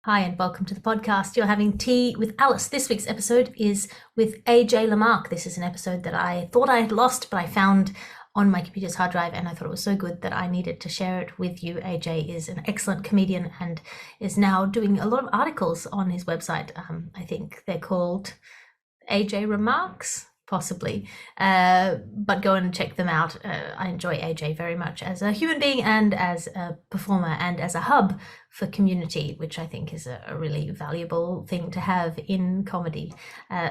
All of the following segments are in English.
Hi, and welcome to the podcast. You're having tea with Alice. This week's episode is with LaMarque. This is an episode that I thought I had lost, but I found on my computer's hard drive, and I thought it was so good that I needed to share it with you. AJ is an excellent comedian and is now doing a lot of articles on his website. I think they're called AJ Remarks, possibly, but go and check them out. I enjoy AJ very much as a human being and as a performer and as a hub for community, which I think is a really valuable thing to have in comedy.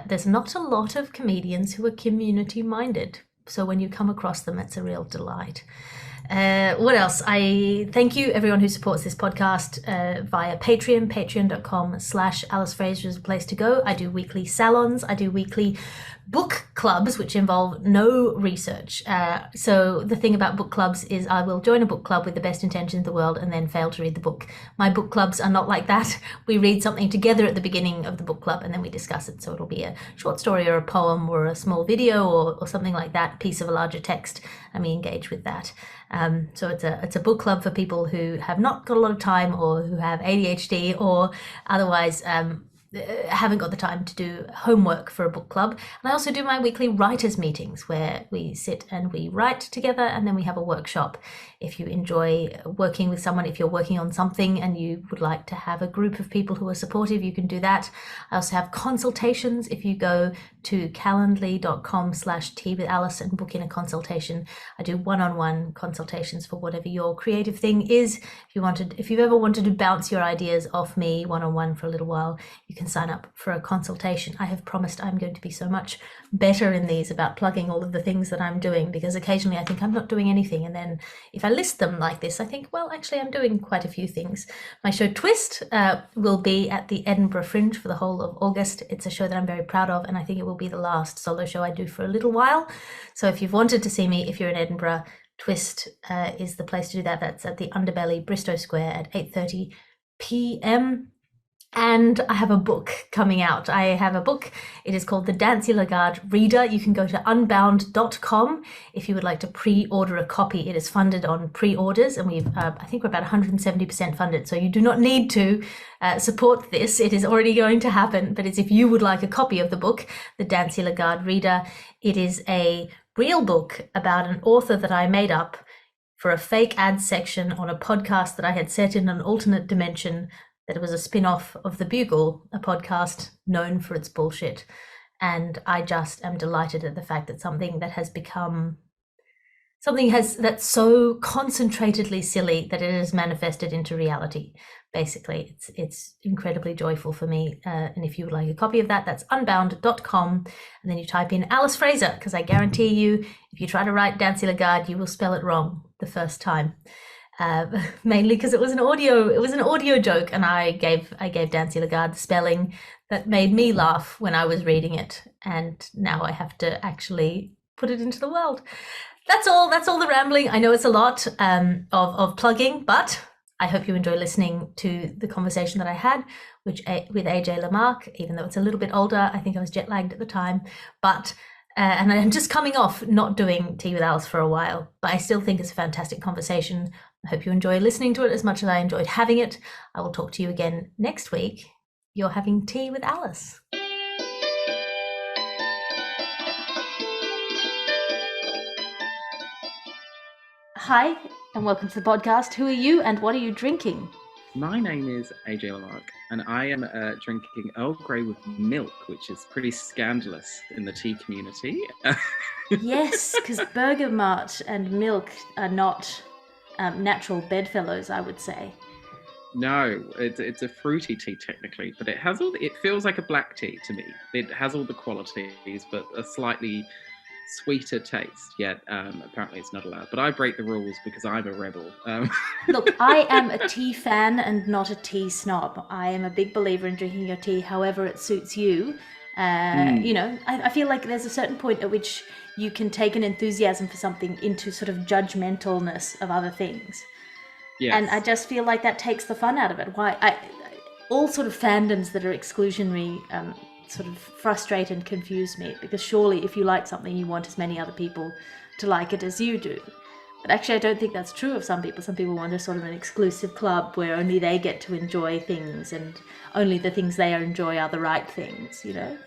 There's not a lot of comedians who are community minded, so when you come across them, it's a real delight. What else? I thank you everyone who supports this podcast via Patreon. Patreon.com/Alice Fraser is a place to go. I do weekly salons. I do weekly book clubs, which involve no research. So the thing about book clubs is I will join a book club with the best intentions in the world and then fail to read the book. My book clubs are not like that. We read something together at the beginning of the book club and then we discuss it. So it'll be a short story or a poem or a small video or something like that, a piece of a larger text, and we engage with that. So it's a book club for people who have not got a lot of time or who have ADHD or otherwise haven't got the time to do homework for a book club. And I also do my weekly writers meetings where we sit and we write together and then we have a workshop. If you enjoy working with someone, if you're working on something and you would like to have a group of people who are supportive, you can do that. I also have consultations. If you go to calendly.com/tea with Alice and book in a consultation, I do one-on-one consultations for whatever your creative thing is. If you've ever wanted to bounce your ideas off me one-on-one for a little while, you can sign up for a consultation. I have promised I'm going to be so much better in these about plugging all of the things that I'm doing, because occasionally I think I'm not doing anything, and then if I list them like this, I think, well, actually I'm doing quite a few things. My show Twist will be at the Edinburgh Fringe for the whole of August. It's a show that I'm very proud of, and I think it will be the last solo show I do for a little while. So if you've wanted to see me, if you're in Edinburgh, Twist is the place to do that. That's at the Underbelly, Bristow Square at 8:30 p.m. And I have a book coming out. I have a book. It is called The Dancy Lagarde Reader. You can go to unbound.com if you would like to pre-order a copy. It is funded on pre-orders, and I think we're about 170% funded. So you do not need to support this. It is already going to happen. But it's if you would like a copy of the book, The Dancy Lagarde Reader. It is a real book about an author that I made up for a fake ad section on a podcast that I had set in an alternate dimension, that it was a spin-off of The Bugle, a podcast known for its bullshit. And I just am delighted at the fact that something that's so concentratedly silly that it has manifested into reality. Basically, it's incredibly joyful for me. And if you would like a copy of that, that's unbound.com. And then you type in Alice Fraser, because I guarantee you, if you try to write Dancy Lagarde, you will spell it wrong the first time. Mainly because it was an audio joke, and I gave Dancy Lagarde the spelling that made me laugh when I was reading it, and now I have to actually put it into the world. That's all the rambling. I know it's a lot of plugging, but I hope you enjoy listening to the conversation that I had with AJ LaMarque, even though it's a little bit older. I think I was jet lagged at the time, but and I'm just coming off not doing Tea with Alice for a while, but I still think it's a fantastic conversation. I hope you enjoy listening to it as much as I enjoyed having it. I will talk to you again next week. You're having Tea with Alice. Hi, and welcome to the podcast. Who are you and what are you drinking? My name is AJ LaMarque, and I am drinking Earl Grey with milk, which is pretty scandalous in the tea community. Yes, because bergamot and milk are not natural bedfellows, I would say. No, it's a fruity tea technically, but it feels like a black tea to me. It has all the qualities, but a slightly sweeter taste, yet apparently it's not allowed. But I break the rules because I'm a rebel. Look, I am a tea fan and not a tea snob. I am a big believer in drinking your tea however it suits you. You know, I feel like there's a certain point at which you can take an enthusiasm for something into sort of judgmentalness of other things. Yes. And I just feel like that takes the fun out of it. All sort of fandoms that are exclusionary sort of frustrate and confuse me, because surely if you like something, you want as many other people to like it as you do. But actually, I don't think that's true of some people. Some people want a sort of an exclusive club where only they get to enjoy things and only the things they enjoy are the right things, you know?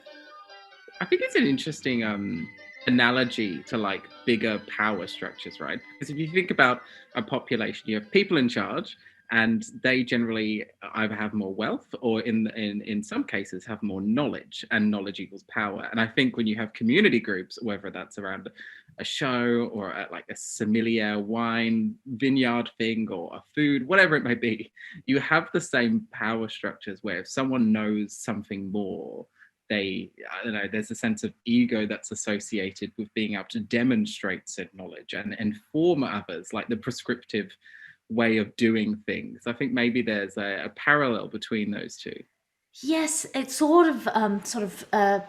I think it's an interesting analogy to like bigger power structures, right? Because if you think about a population, you have people in charge, and they generally either have more wealth or in some cases have more knowledge, and knowledge equals power. And I think when you have community groups, whether that's around a show or like a sommelier wine vineyard thing or a food, whatever it may be, you have the same power structures where if someone knows something more, I don't know, there's a sense of ego that's associated with being able to demonstrate said knowledge and inform others, like the prescriptive way of doing things. I think maybe there's a parallel between those two. Yes, it's sort of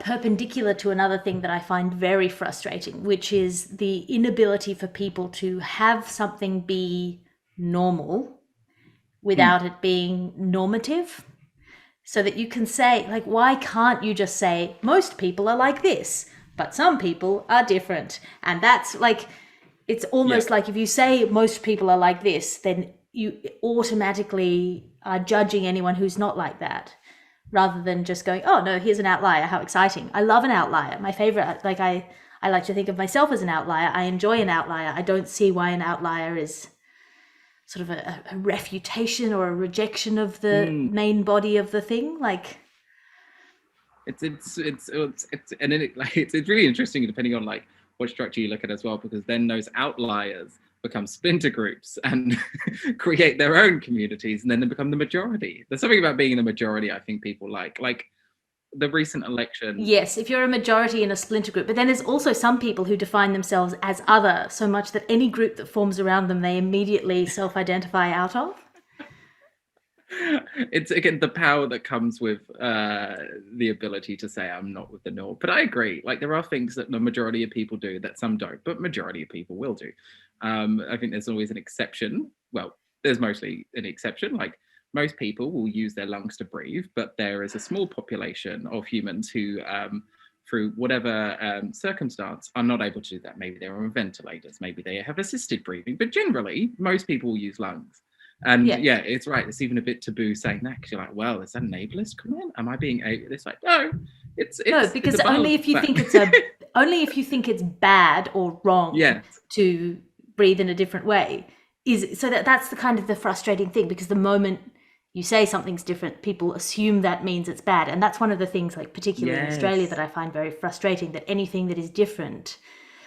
perpendicular to another thing that I find very frustrating, which is the inability for people to have something be normal without it being normative. So that you can say, like, why can't you just say, most people are like this, but some people are different? And that's like, it's almost like if you say most people are like this, then you automatically are judging anyone who's not like that, rather than just going, oh no, here's an outlier, how exciting. I love an outlier. My favorite, like I like to think of myself as an outlier. I enjoy an outlier. I don't see why an outlier is sort of a refutation or a rejection of the main body of the thing. Like it's really interesting depending on like what structure you look at as well, because then those outliers become splinter groups and create their own communities, and then they become the majority. There's something about being in the majority I think people like the recent election. Yes, if you're a majority in a splinter group, but then there's also some people who define themselves as other so much that any group that forms around them they immediately self-identify out of. It's again the power that comes with the ability to say I'm not with the norm. But I agree, like there are things that the majority of people do that some don't, but majority of people will do. I think there's always an exception. Well, there's mostly an exception. Like most people will use their lungs to breathe, but there is a small population of humans who through whatever circumstance are not able to do that. Maybe they're on ventilators, maybe they have assisted breathing, but generally most people will use lungs. And yeah, it's right. It's even a bit taboo saying that, because you're like, well, is that an ableist comment? Am I being ableist? It's like, no, it's no, because it's only if you think it's only if you think it's bad or wrong to breathe in a different way. So that's the kind of the frustrating thing, because the moment you say something's different, people assume that means it's bad. And that's one of the things, like particularly in Australia, that I find very frustrating, that anything that is different,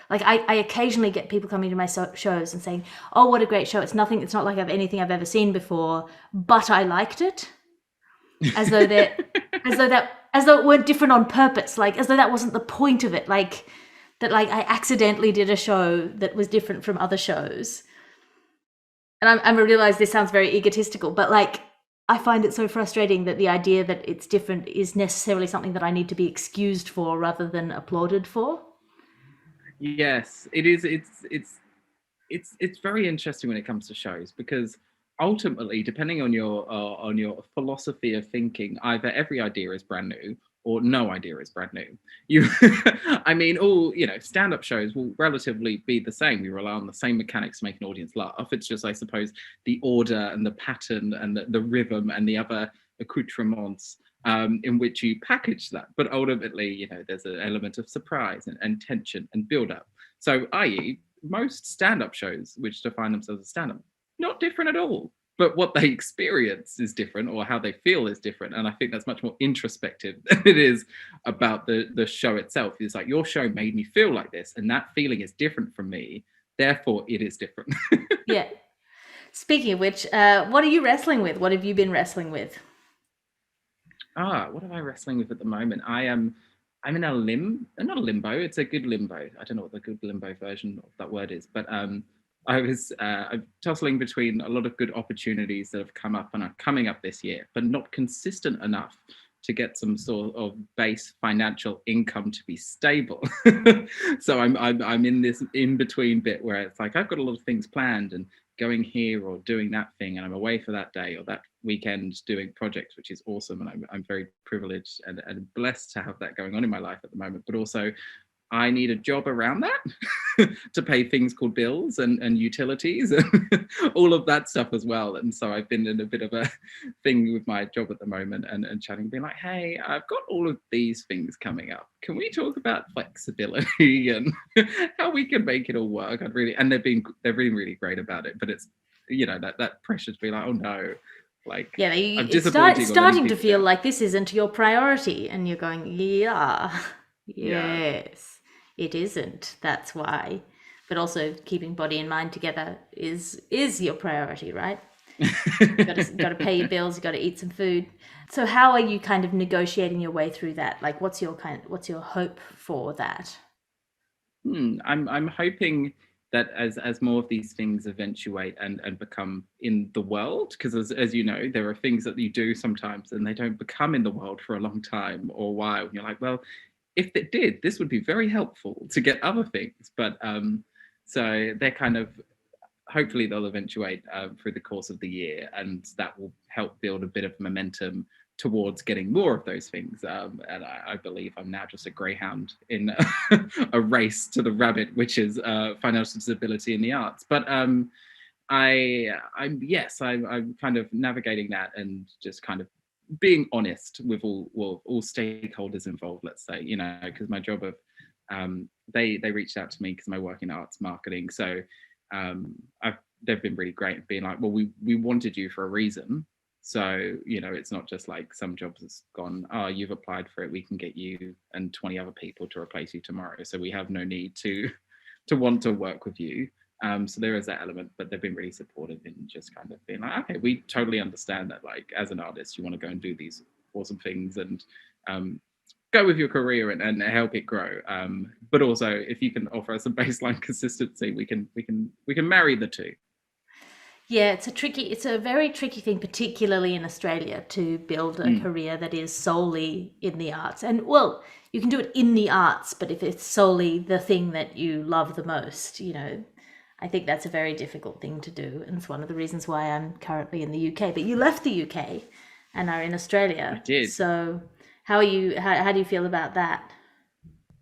like I occasionally get people coming to my shows and saying, oh, what a great show. It's not like anything I've ever seen before, but I liked it. As though it weren't different on purpose, like as though that wasn't the point of it, like that like I accidentally did a show that was different from other shows. And I realize this sounds very egotistical, but like I find it so frustrating that the idea that it's different is necessarily something that I need to be excused for rather than applauded for. Yes, it is. It's very interesting when it comes to shows, because ultimately, depending on your philosophy of thinking, either every idea is brand new or no idea is brand new. I mean, all stand-up shows will relatively be the same. We rely on the same mechanics to make an audience laugh. It's just, I suppose, the order and the pattern and the rhythm and the other accoutrements in which you package that. But ultimately, there's an element of surprise and tension and build-up. So, i.e., most stand-up shows which define themselves as stand-up, not different at all. But what they experience is different, or how they feel is different. And I think that's much more introspective than it is about the show itself. It's like, your show made me feel like this, and that feeling is different from me. Therefore, it is different. Yeah. Speaking of which, what are you wrestling with? What have you been wrestling with? What am I wrestling with at the moment? I'm in a not a limbo. It's a good limbo. I don't know what the good limbo version of that word is, but I'm tussling between a lot of good opportunities that have come up and are coming up this year, but not consistent enough to get some sort of base financial income to be stable. So I'm in this in between bit where it's like I've got a lot of things planned and going here or doing that thing, and I'm away for that day or that weekend doing projects, which is awesome, and I'm very privileged and blessed to have that going on in my life at the moment. But also, I need a job around that to pay things called bills and utilities and all of that stuff as well. And so I've been in a bit of a thing with my job at the moment and chatting, being like, hey, I've got all of these things coming up. Can we talk about flexibility and how we can make it all work? And they've been really great about it. But it's, that pressure to be like, oh no. Like, yeah, it's starting to feel like this isn't your priority, and you're going, yes, it isn't. That's why. But also, keeping body and mind together is your priority, right? You've got to pay your bills. You've got to eat some food. So, how are you kind of negotiating your way through that? Like, what's your hope for that? I'm hoping that as more of these things eventuate and become in the world, because as you know, there are things that you do sometimes and they don't become in the world for a long time or a while. And you're like, well, if it did, this would be very helpful to get other things. But so they're kind of, hopefully they'll eventuate through the course of the year, and that will help build a bit of momentum towards getting more of those things. And I believe I'm now just a greyhound in a race to the rabbit, which is financial disability in the arts. But I'm kind of navigating that and just kind of being honest with all stakeholders involved, let's say, because my job of they reached out to me because I work in arts marketing. So they've been really great at being like, well, we wanted you for a reason. So, it's not just like some jobs has gone, oh, you've applied for it, we can get you and 20 other people to replace you tomorrow. So we have no need to want to work with you. So there is that element, but they've been really supportive in just kind of being like, okay, we totally understand that, like, as an artist, you want to go and do these awesome things and go with your career and help it grow. But also, if you can offer us a baseline consistency, we can marry the two. Yeah, it's a very tricky thing, particularly in Australia, to build a career that is solely in the arts. And well, you can do it in the arts, but if it's solely the thing that you love the most, I think that's a very difficult thing to do. And it's one of the reasons why I'm currently in the UK. But you left the UK and are in Australia. I did. So how are you? How do you feel about that?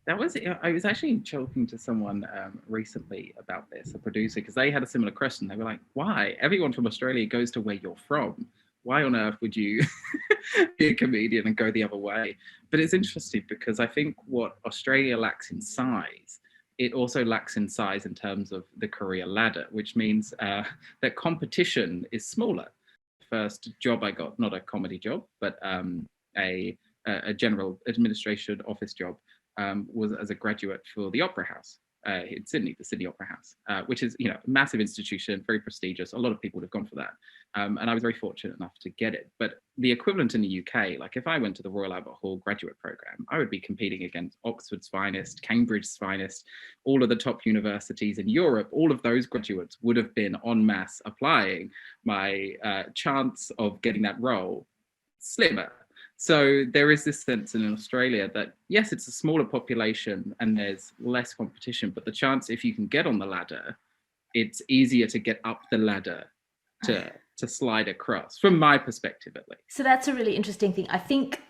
I was actually talking to someone recently about this, a producer, because they had a similar question. They were like, why? Everyone from Australia goes to where you're from. Why on earth would you be a comedian and go the other way? But it's interesting because I think what Australia lacks in size, it also lacks in size in terms of the career ladder, which means that competition is smaller. First job I got, not a comedy job, but a general administration office job, was as a graduate for the Opera House in Sydney, the Sydney Opera House, which is, a massive institution, very prestigious. A lot of people would have gone for that. And I was very fortunate enough to get it. But the equivalent in the UK, like if I went to the Royal Albert Hall graduate program, I would be competing against Oxford's finest, Cambridge's finest, all of the top universities in Europe. All of those graduates would have been en masse applying. My chance of getting that role, slimmer. So there is this sense in Australia that, yes, it's a smaller population and there's less competition, but the chance, if you can get on the ladder, it's easier to get up the ladder to slide across, from my perspective at least. So that's a really interesting thing. I think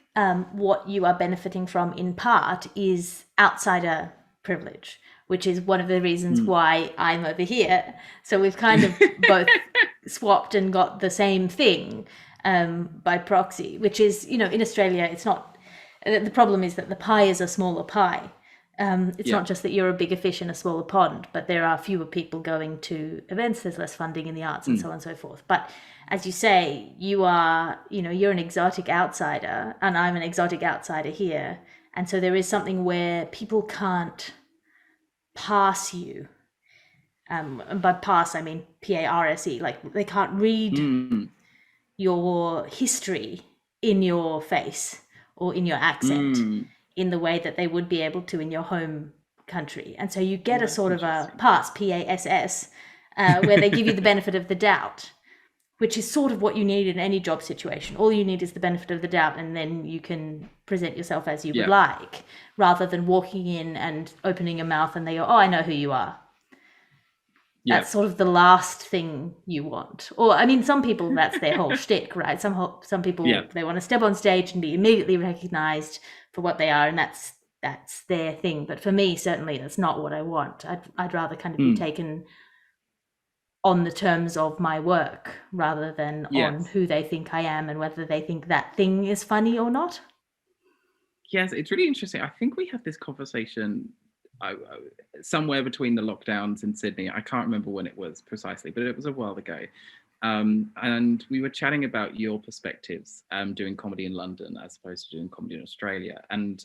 what you are benefiting from in part is outsider privilege, which is one of the reasons why I'm over here. So we've kind of both swapped and got the same thing. By proxy, which is, in Australia, it's not, the problem is that the pie is a smaller pie. It's not just that you're a bigger fish in a smaller pond, but there are fewer people going to events, there's less funding in the arts and so on and so forth. But as you say, you are, you're an exotic outsider and I'm an exotic outsider here. And so there is something where people can't pass you. And by pass, I mean PARSE, like they can't read your history in your face or in your accent in the way that they would be able to in your home country. And so you get a sort of a pass, PASS, where they give you the benefit of the doubt, which is sort of what you need in any job situation. All you need is the benefit of the doubt, and then you can present yourself as you would like, rather than walking in and opening your mouth and they go, oh, I know who you are. That's sort of the last thing you want. Or, I mean, some people, that's their whole shtick, right? Some people, they want to step on stage and be immediately recognized for what they are, and that's that's their thing. But for me, certainly that's not what I want. I'd rather kind of be taken on the terms of my work rather than on who they think I am and whether they think that thing is funny or not. Yes, it's really interesting. I think we had this conversation somewhere between the lockdowns in Sydney. I can't remember when it was precisely, but it was a while ago. And we were chatting about your perspectives doing comedy in London as opposed to doing comedy in Australia. And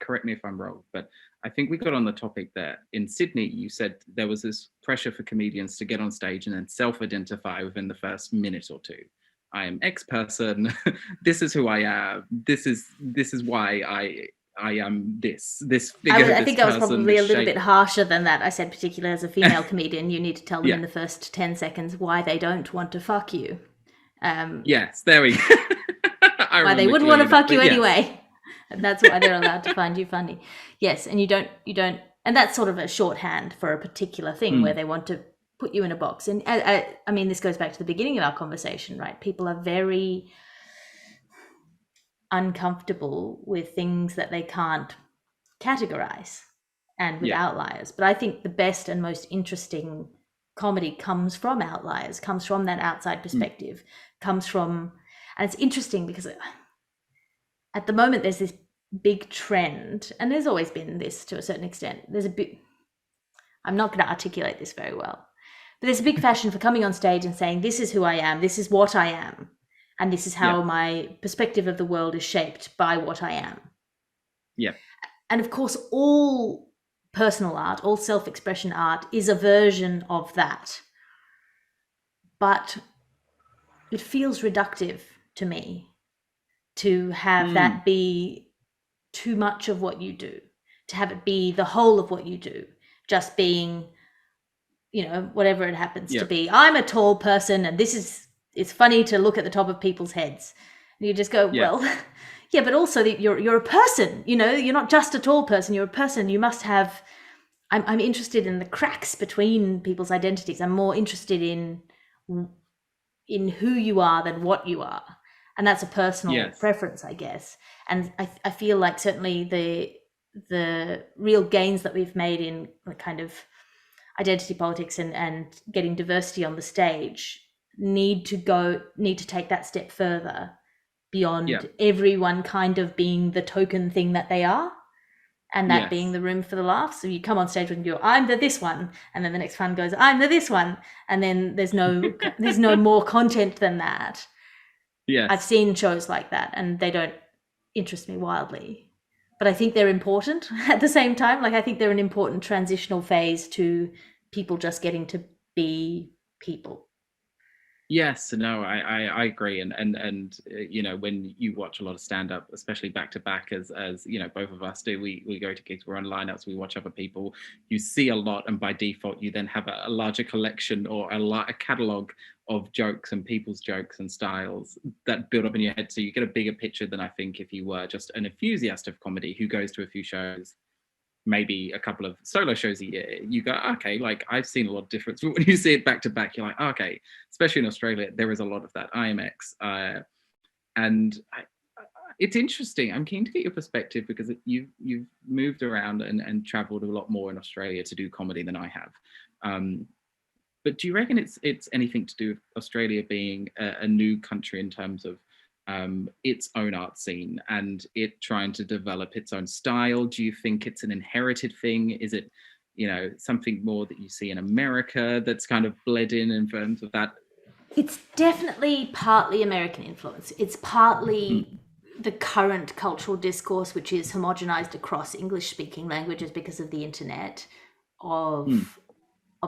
correct me if I'm wrong, but I think we got on the topic that in Sydney, you said there was this pressure for comedians to get on stage and then self-identify within the first minute or two. I am X person. This is who I am. This is why I am this figure. I think I was probably a little bit harsher than that. I said, particularly as a female comedian, you need to tell them in the first 10 seconds why they don't want to fuck you. Yes, there we go. Why they wouldn't want to fuck you anyway. And that's why they're allowed to find you funny. Yes, and you don't, and that's sort of a shorthand for a particular thing where they want to put you in a box. And I mean, this goes back to the beginning of our conversation, right? People are very uncomfortable with things that they can't categorize and with outliers. But I think the best and most interesting comedy comes from outliers, comes from that outside perspective, comes from, and it's interesting because at the moment there's this big trend, and there's always been this to a certain extent. There's a bit, I'm not going to articulate this very well, but there's a big fashion for coming on stage and saying, this is who I am, this is what I am, and this is how my perspective of the world is shaped by what I am. Yeah. And of course, all personal art, all self-expression art is a version of that. But it feels reductive to me to have that be too much of what you do, to have it be the whole of what you do, just being, you know, whatever it happens to be. I'm a tall person and it's funny to look at the top of people's heads. And you just go, well, yeah, but also you're a person, you know, you're not just a tall person, you're a person. You must have, I'm interested in the cracks between people's identities. I'm more interested in who you are than what you are. And that's a personal preference, I guess. And I feel like certainly the real gains that we've made in kind of identity politics and getting diversity on the stage need to take that step further beyond everyone kind of being the token thing that they are, and that being the room for the laughs. So you come on stage and you're, I'm the this one, and then the next one goes, I'm the this one, and then there's no more content than that. Yes. I've seen shows like that and they don't interest me wildly, but I think they're important at the same time. Like, I think they're an important transitional phase to people just getting to be people. Yes, no, I agree, and you know, when you watch a lot of stand up, especially back to back, as you know, both of us do, we go to gigs, we're on lineups, we watch other people, you see a lot, and by default, you then have a larger collection or a catalogue of jokes and people's jokes and styles that build up in your head, so you get a bigger picture than I think if you were just an enthusiast of comedy who goes to a few shows, maybe a couple of solo shows a year. You go, okay, like, I've seen a lot of difference. But when you see it back to back, you're like, okay, especially in Australia, there is a lot of that IMX. And it's interesting. I'm keen to get your perspective because you've moved around and traveled a lot more in Australia to do comedy than I have. But do you reckon it's anything to do with Australia being a new country in terms of its own art scene and it trying to develop its own style? Do you think it's an inherited thing? Is it, you know, something more that you see in America that's kind of bled in terms of that? It's definitely partly American influence. It's partly the current cultural discourse, which is homogenized across English-speaking languages because of the internet, of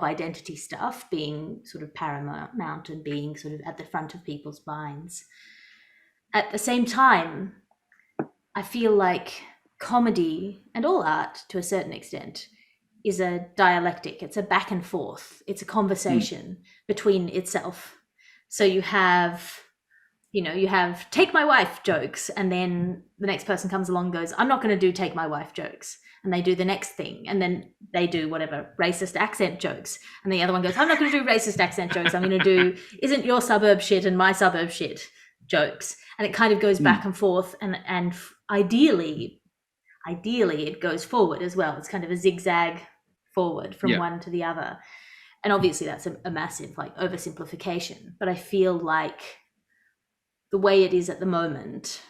identity stuff being sort of paramount and being sort of at the front of people's minds. At the same time, I feel like comedy and all art, to a certain extent, is a dialectic. It's a back and forth. It's a conversation between itself. So you have take my wife jokes, and then the next person comes along and goes, I'm not going to do take my wife jokes. And they do the next thing. And then they do whatever, racist accent jokes. And the other one goes, I'm not going to do racist accent jokes. I'm going to do, isn't your suburb shit and my suburb shit jokes. And it kind of goes back and forth. And ideally, ideally it goes forward as well. It's kind of a zigzag forward from Yeah. one to the other. And obviously that's a massive like oversimplification, but I feel like the way it is at the moment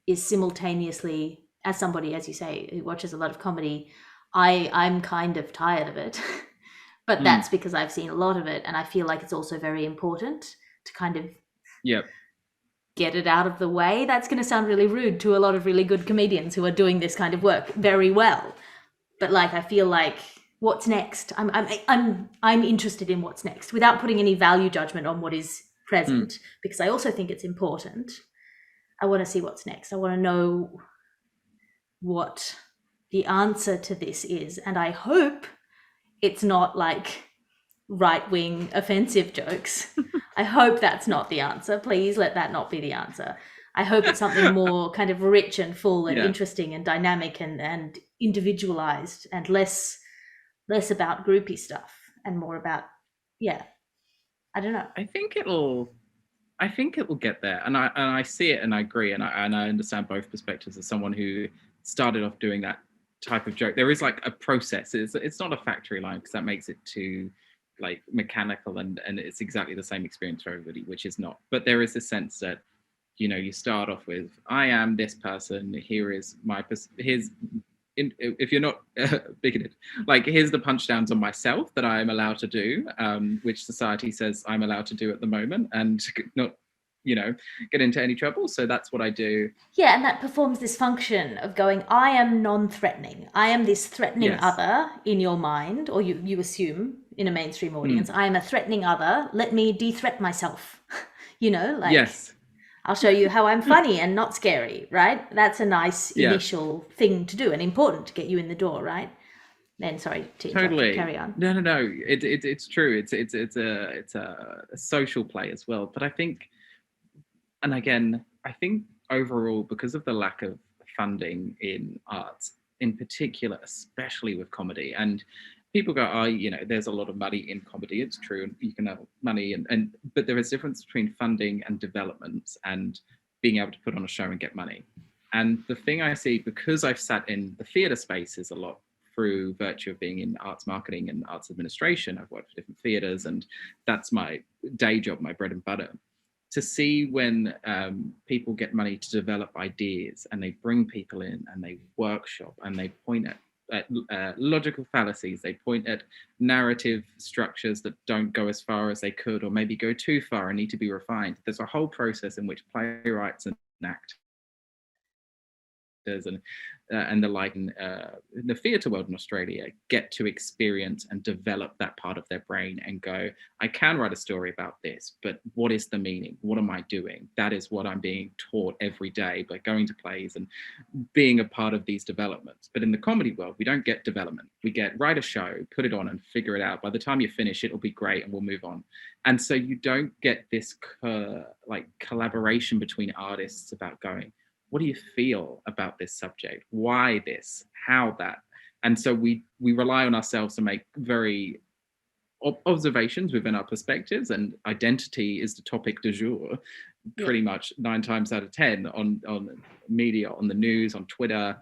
is simultaneously, as somebody, as you say, who watches a lot of comedy, I'm kind of tired of it. But that's because I've seen a lot of it, and I feel like it's also very important to kind of get it out of the way. That's going to sound really rude to a lot of really good comedians who are doing this kind of work very well. But like, I feel like what's next? I'm interested in what's next without putting any value judgment on what is present, because I also think it's important. I want to see what's next. I want to know what the answer to this is, and I hope it's not like right-wing offensive jokes. I hope that's not the answer. Please let that not be the answer. I hope it's something more kind of rich and full and interesting and dynamic and individualized, and less about groupie stuff and more about, I don't know. I think it will get there, and I see it, and I agree, and I understand both perspectives as someone who started off doing that type of joke. There is like a process. It's not a factory line, because that makes it too like mechanical, and it's exactly the same experience for everybody, which is not. But there is this sense that, you know, you start off with, I am this person, here is my if you're not bigoted, like, here's the punchdowns on myself that I am allowed to do, which society says I'm allowed to do at the moment, and not, you know, get into any trouble. So that's what I do. Yeah, and that performs this function of going, I am non-threatening. I am this threatening other in your mind, or you assume in a mainstream audience. I am a threatening other. Let me de-threat myself. You know, like, I'll show you how I'm funny and not scary, right? That's a nice initial thing to do, and important to get you in the door, right? Then, sorry to interrupt, carry on. No. It's true. It's a social play as well. But I think, and again, I think overall, because of the lack of funding in arts, in particular, especially with comedy, and people go, oh, you know, there's a lot of money in comedy. It's true, and you can have money, but there is a difference between funding and development and being able to put on a show and get money. And the thing I see, because I've sat in the theatre spaces a lot through virtue of being in arts marketing and arts administration, I've worked for different theatres, and that's my day job, my bread and butter. To see when people get money to develop ideas, and they bring people in and they workshop and they point at logical fallacies, they point at narrative structures that don't go as far as they could, or maybe go too far and need to be refined. There's a whole process in which playwrights and actors and the like in the theatre world in Australia get to experience and develop that part of their brain and go, I can write a story about this, but what is the meaning? What am I doing? That is what I'm being taught every day by going to plays and being a part of these developments. But in the comedy world, we don't get development. We get write a show, put it on and figure it out. By the time you finish, it'll be great and we'll move on. And so you don't get this like collaboration between artists about going, what do you feel about this subject? Why this? How that? And so we rely on ourselves to make very observations within our perspectives, and identity is the topic du jour, pretty much 9 times out of 10 on media, on the news, on Twitter.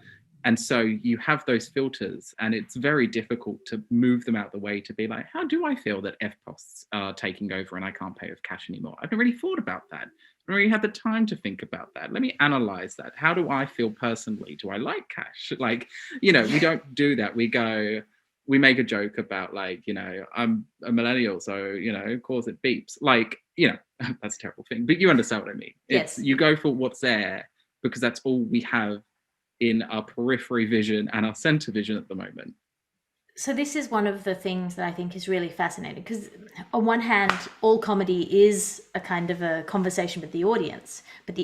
And so you have those filters, and it's very difficult to move them out the way to be like, how do I feel that FPOS are taking over and I can't pay with cash anymore? I've never really thought about that. I haven't really had the time to think about that. Let me analyze that. How do I feel personally? Do I like cash? Like, you know, we don't do that. We make a joke about, like, you know, I'm a millennial, so, you know, of course it beeps. Like, you know, that's a terrible thing, but you understand what I mean. It's, you go for what's there because that's all we have in our periphery vision and our center vision at the moment. So this is one of the things that I think is really fascinating, because on one hand, all comedy is a kind of a conversation with the audience, but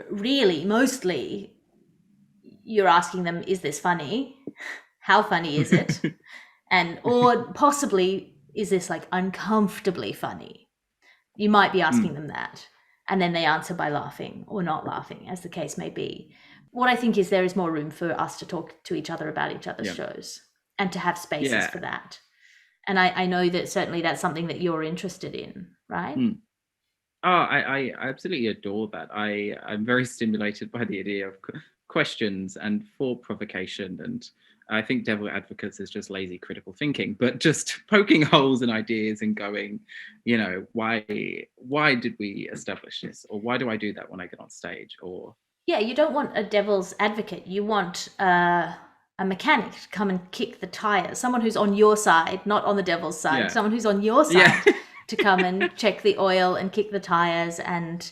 really, mostly, you're asking them, is this funny? How funny is it? Or possibly, is this like uncomfortably funny? You might be asking them that. And then they answer by laughing or not laughing, as the case may be. What I think is there is more room for us to talk to each other about each other's shows, and to have spaces for that. And I know that certainly that's something that you're interested in, right? Oh, I absolutely adore that. I'm very stimulated by the idea of questions and thought provocation, and I think devil advocates is just lazy critical thinking, but just poking holes in ideas and going, why did we establish this, or why do I do that when I get on stage, or Yeah, you don't want a devil's advocate. You want a mechanic to come and kick the tires. Someone who's on your side, not on the devil's side. Yeah. Someone who's on your Yeah. side to come and check the oil and kick the tires and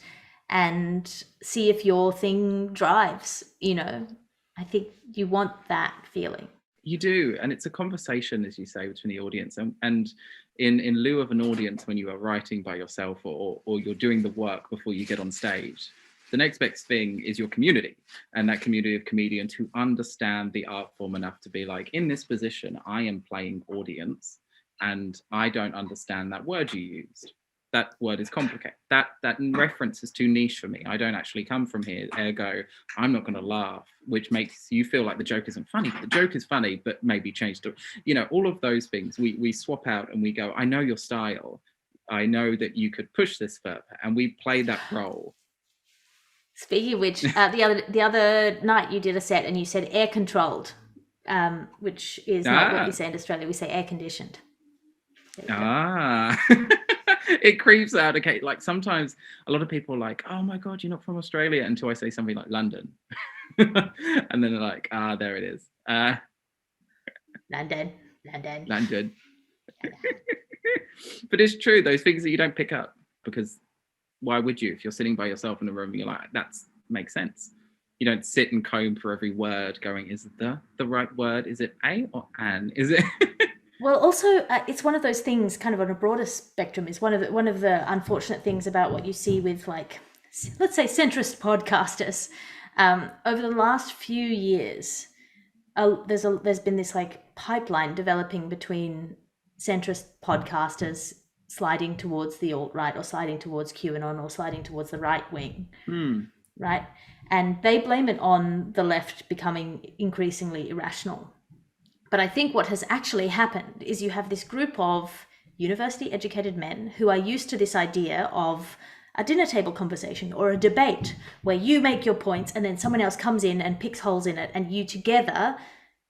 see if your thing drives. I think you want that feeling. You do, and it's a conversation, as you say, between the audience and in lieu of an audience when you are writing by yourself or you're doing the work before you get on stage. The next best thing is your community, and that community of comedians who understand the art form enough to be like, in this position, I am playing audience, and I don't understand that word you used. That word is complicated. That reference is too niche for me. I don't actually come from here. Ergo, I'm not going to laugh, which makes you feel like the joke isn't funny. But the joke is funny, but maybe changed to, all of those things. We swap out and we go, I know your style. I know that you could push this further, and we play that role. Speaking of which, the other night you did a set and you said air controlled, which is not what we say in Australia. We say air conditioned. It creeps out. Okay, like sometimes a lot of people are like, oh my god, you're not from Australia, until I say something like London. And then they're like, there it is. London. But it's true, those things that you don't pick up, because why would you? If you're sitting by yourself in a room, you're like, that makes sense. You don't sit and comb for every word going, is it the right word? Is it a or an? Is it? Well, also, it's one of those things kind of on a broader spectrum. Is one of the unfortunate things about what you see with, like, let's say, centrist podcasters. Over the last few years, there's been this like pipeline developing between centrist podcasters sliding towards the alt-right or sliding towards QAnon or sliding towards the right wing, right? And they blame it on the left becoming increasingly irrational. But I think what has actually happened is you have this group of university-educated men who are used to this idea of a dinner table conversation or a debate where you make your points and then someone else comes in and picks holes in it and you together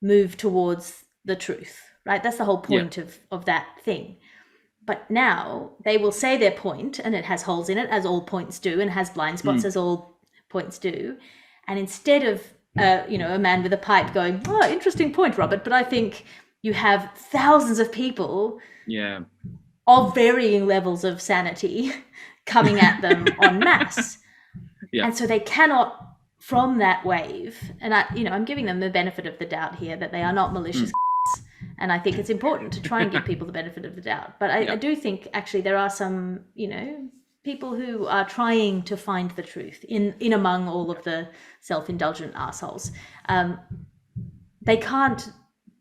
move towards the truth, right? That's the whole point of that thing. But now they will say their point and it has holes in it, as all points do, and has blind spots, as all points do. And instead of a man with a pipe going, oh, interesting point, Robert, but I think you have thousands of people of varying levels of sanity coming at them en masse. And so they cannot, from that wave, and I'm giving them the benefit of the doubt here that they are not malicious and I think it's important to try and give people the benefit of the doubt. But I do think actually there are some, people who are trying to find the truth in among all of the self-indulgent assholes. They can't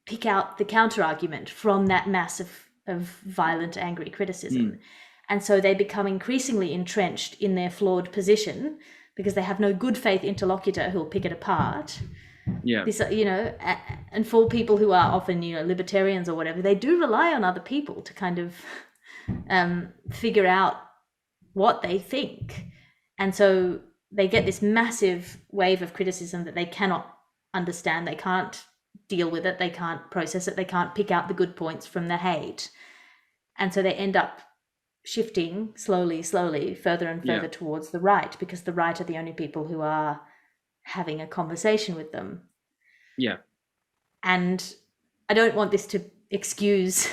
pick out the counter-argument from that mass of violent, angry criticism. And so they become increasingly entrenched in their flawed position because they have no good faith interlocutor who'll pick it apart. This, and for people who are often, libertarians or whatever, they do rely on other people to kind of figure out what they think. And so they get this massive wave of criticism that they cannot understand. They can't deal with it. They can't process it. They can't pick out the good points from the hate. And so they end up shifting slowly, further and further towards the right, because the right are the only people who are having a conversation with them. And I don't want this to excuse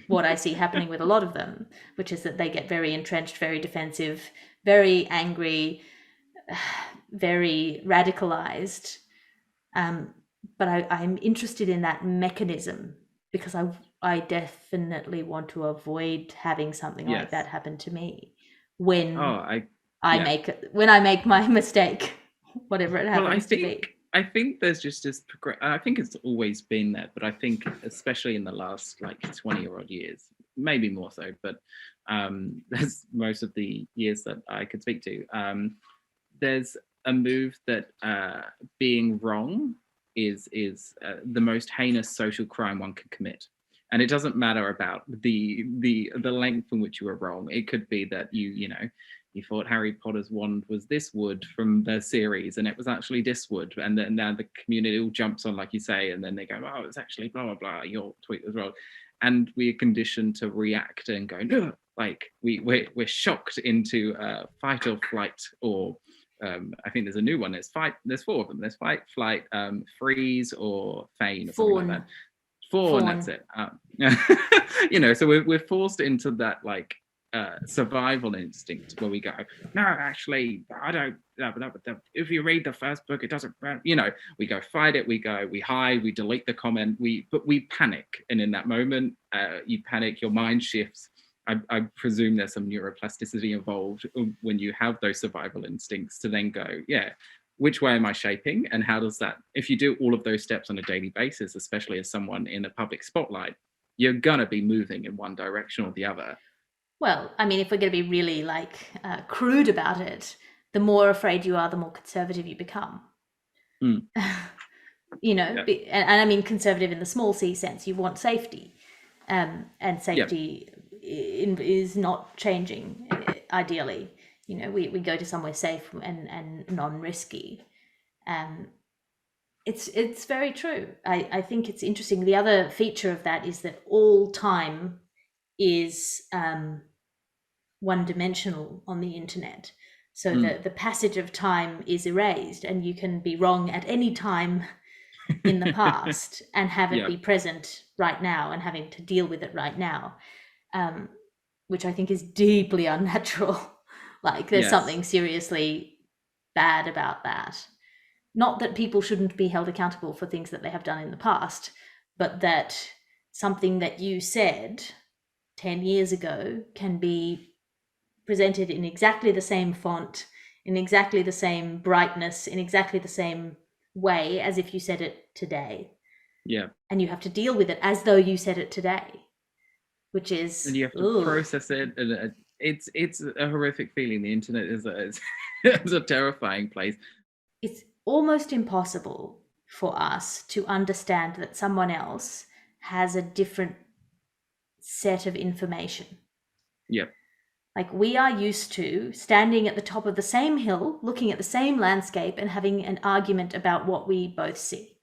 what I see happening with a lot of them, which is that they get very entrenched, very defensive, very angry, very radicalized. But I'm interested in that mechanism because I definitely want to avoid having something like that happen to me when I make my mistake, whatever it happens to be. I think there's just this I think it's always been there, but I think especially in the last 20 or odd years, maybe more so, but there's most of the years that I could speak to, there's a move that being wrong is the most heinous social crime one can commit. And it doesn't matter about the length in which you were wrong. It could be that you thought Harry Potter's wand was this wood from the series, and it was actually this wood. And then now the community all jumps on, like you say, and then they go, "Oh, it's actually blah blah blah. Your tweet was wrong." And we're conditioned to react and go, "No!" Like we're shocked into fight or flight, or I think there's a new one. There's fight. There's 4 of them. There's fight, flight, freeze, or feign, or something like that. Fawn. That's it. So we're forced into that like survival instinct where we go, no, actually, I don't. If you read the first book, it doesn't. We go fight it. We hide. We delete the comment. But we panic, and in that moment, you panic. Your mind shifts. I presume there's some neuroplasticity involved when you have those survival instincts to then go, yeah, which way am I shaping? And how does that, if you do all of those steps on a daily basis, especially as someone in a public spotlight, you're going to be moving in one direction or the other. Well, I mean, if we're going to be really crude about it, the more afraid you are, the more conservative you become. Mm. Yeah. And I mean conservative in the small c sense. You want safety, and safety is not changing ideally. We go to somewhere safe and non-risky. It's very true. I think it's interesting. The other feature of that is that all time is one-dimensional on the internet. So the passage of time is erased, and you can be wrong at any time in the past and have it be present right now and having to deal with it right now, which I think is deeply unnatural. Like there's something seriously bad about that. Not that people shouldn't be held accountable for things that they have done in the past, but that something that you said 10 years ago can be presented in exactly the same font, in exactly the same brightness, in exactly the same way as if you said it today. Yeah. And you have to deal with it as though you said it today, which is... And you have to process it. And it's a horrific feeling. The internet is a terrifying place. It's almost impossible for us to understand that someone else has a different set of information. Yep. Like we are used to standing at the top of the same hill, looking at the same landscape and having an argument about what we both see.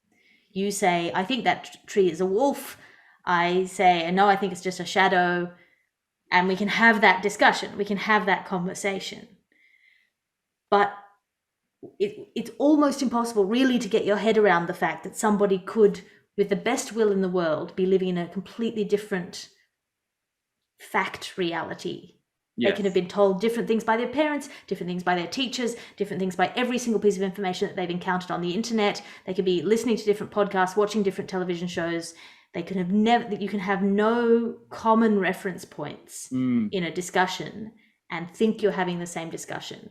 You say, I think that tree is a wolf. I say, no, I think it's just a shadow. And we can have that discussion. We can have that conversation. But it's almost impossible really to get your head around the fact that somebody could, with the best will in the world, be living in a completely different fact reality. Yes. They can have been told different things by their parents, different things by their teachers, different things by every single piece of information that they've encountered on the internet. They could be listening to different podcasts, watching different television shows. They could have you can have no common reference points in a discussion and think you're having the same discussion.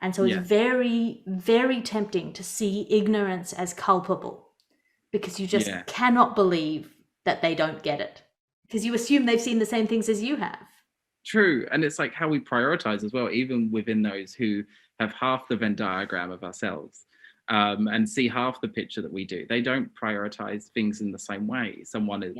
And so it's very, very tempting to see ignorance as culpable because you just cannot believe that they don't get it because you assume they've seen the same things as you have. True. And it's like how we prioritize as well, even within those who have half the Venn diagram of ourselves and see half the picture that we do. They don't prioritize things in the same way. Someone is,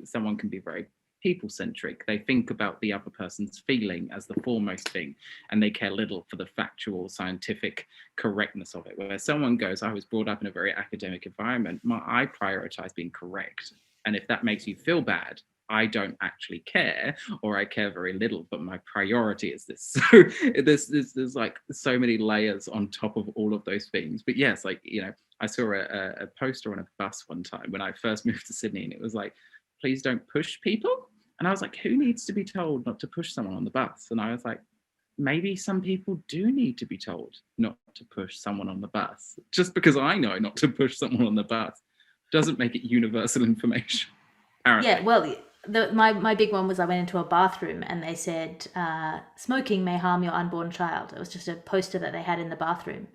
someone can be very people-centric. They think about the other person's feeling as the foremost thing, and they care little for the factual, scientific correctness of it. Where someone goes, I was brought up in a very academic environment, I prioritize being correct. And if that makes you feel bad, I don't actually care, or I care very little, but my priority is this. So there's like so many layers on top of all of those things. But yes, like, I saw a poster on a bus one time when I first moved to Sydney, and it was like, please don't push people. And I was like, who needs to be told not to push someone on the bus? And I was like, maybe some people do need to be told not to push someone on the bus. Just because I know not to push someone on the bus doesn't make it universal information, apparently. Yeah, well, my big one was I went into a bathroom and they said, smoking may harm your unborn child. It was just a poster that they had in the bathroom.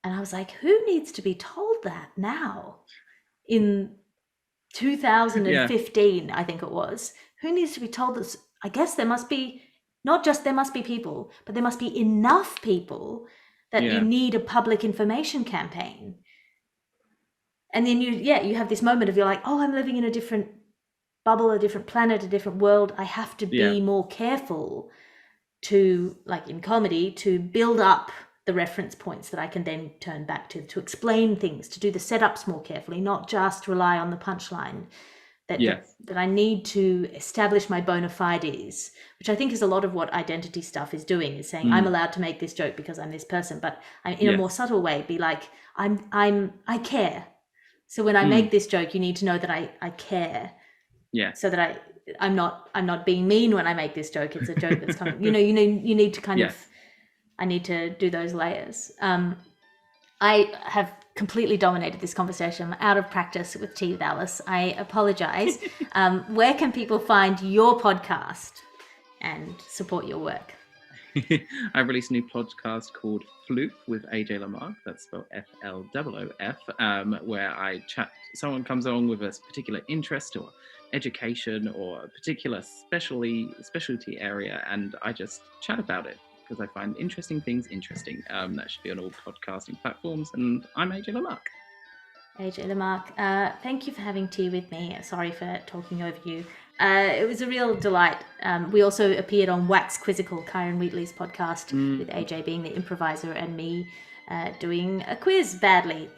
And I was like, who needs to be told that now? In 2015, I think it was. Who needs to be told this? I guess there must be, not just there must be people, but there must be enough people that you need a public information campaign. And then you have this moment of you're like, oh, I'm living in a different bubble, a different planet, a different world, I have to be more careful to, like in comedy, to build up the reference points that I can then turn back to explain things, to do the setups more carefully, not just rely on the punchline. That I need to establish my bona fides, which I think is a lot of what identity stuff is doing, is saying I'm allowed to make this joke because I'm this person, but in a more subtle way, be like, I care. So when I make this joke, you need to know that I care. Yeah. So that I'm not being mean when I make this joke. It's a joke that's coming. You need to kind of. I need to do those layers. I have completely dominated this conversation. I'm out of practice with Tea with Alice. I apologize. Where can people find your podcast and support your work? I released a new podcast called Floof with AJ LaMarque. That's spelled FLOOF, where I chat. Someone comes along with a particular interest or education or a particular specialty area, and I just chat about it because I find interesting things interesting. That should be on all podcasting platforms, and I'm AJ LaMarque. AJ LaMarque, thank you for having tea with me. Sorry for talking over you. It was a real delight. We also appeared on Wax Quizzical, Kyron Wheatley's podcast, with AJ being the improviser and me doing a quiz badly.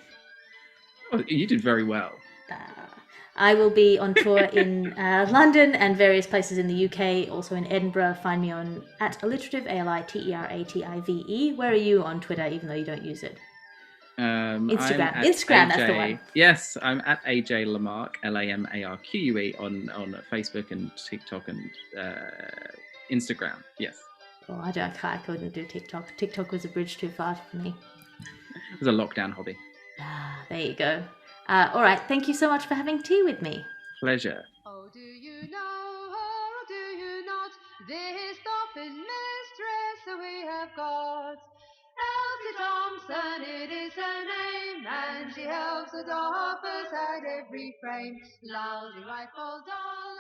Oh, you did very well. I will be on tour in London and various places in the UK, also in Edinburgh. Find me on @alliterative, ALITERATIVE. Where are you on Twitter, even though you don't use it? Instagram, that's the one. Yes, I'm at AJ LaMarque, LAMARQUE on Facebook and TikTok and Instagram. Yes. Oh, I couldn't do TikTok. TikTok was a bridge too far for me. It was a lockdown hobby. There you go. All right, thank you so much for having tea with me. Pleasure. Oh, do you know her or do you not? This Dolphin mistress we have got. Elsie Thompson, it is her name, and she helps the Dolphins at every frame. Lousy rifle doll.